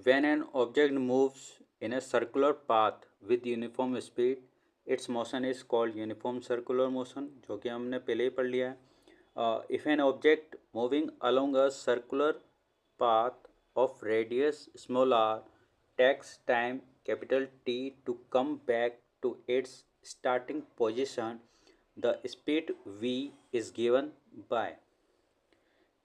When an object moves in a circular path with uniform speed, its motion is called uniform circular motion, जो कि हमने पहले ही पढ़ लिया है. If an object moving along a circular path of radius small r takes time capital T to come back to its starting position, the speed v is given by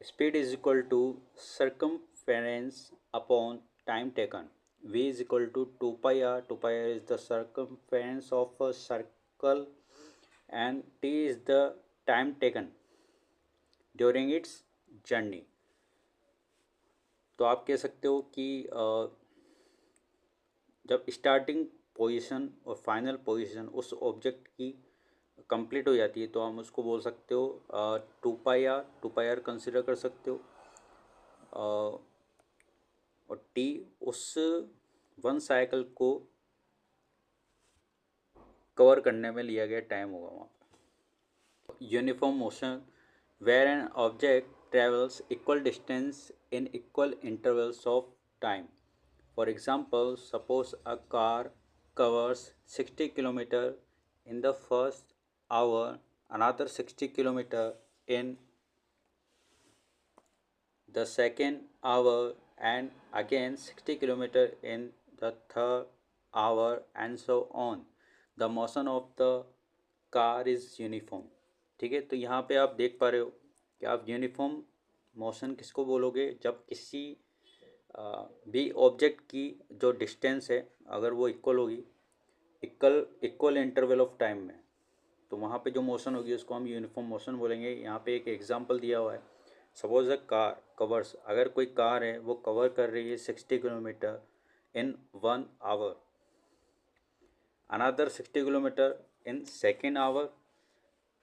speed is equal to circumference upon time taken. V is equal to 2 pi r. 2 pi r is the circumference of a circle and T is the time taken during its journey. तो आप कह सकते हो कि जब starting position और final position उस object की कंप्लीट हो जाती है तो हम उसको बोल सकते हो 2 पाई आर कंसिडर कर सकते हो. और टी उस वन साइकिल को कवर करने में लिया गया टाइम होगा वहाँ पर. Uniform motion where an object travels equal distance in equal intervals of time. For example, suppose a car covers 60 kilometer in the first hour, another 60 kilometer in the second hour, and again 60 kilometer in the third hour, and so on. The motion of the car is uniform. ठीक है, तो यहाँ पे आप देख पा रहे हो कि आप यूनिफॉर्म मोशन किसको बोलोगे जब किसी भी ऑब्जेक्ट की जो डिस्टेंस है अगर वो इक्वल होगी इक्वल इंटरवल ऑफ टाइम में, तो वहाँ पे जो मोशन होगी उसको हम यूनिफॉर्म मोशन बोलेंगे. यहाँ पे एक एग्जांपल दिया हुआ है. सपोज अ कार कवर्स, अगर कोई कार है वो कवर कर रही है 60 kilometre in 1 hour, another 60 kilometre in second hour,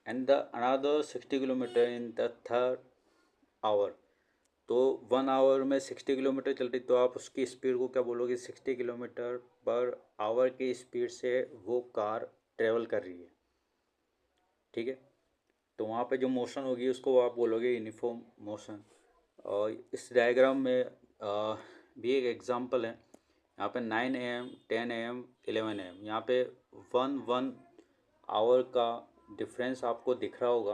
and the another 60 kilometre in the third hour. तो 1 आवर में 60 किलोमीटर चल रही, तो आप उसकी स्पीड को क्या बोलोगे? 60 किलोमीटर पर आवर की स्पीड से वो कार ट्रेवल कर रही है. ठीक है, तो वहाँ पे जो मोशन होगी उसको आप बोलोगे यूनिफॉर्म मोशन. और इस डायग्राम में भी एक एग्जांपल है. यहाँ पे 9 AM, 10 AM, 11 AM, यहाँ पे 1 आवर का डिफरेंस आपको दिख रहा होगा.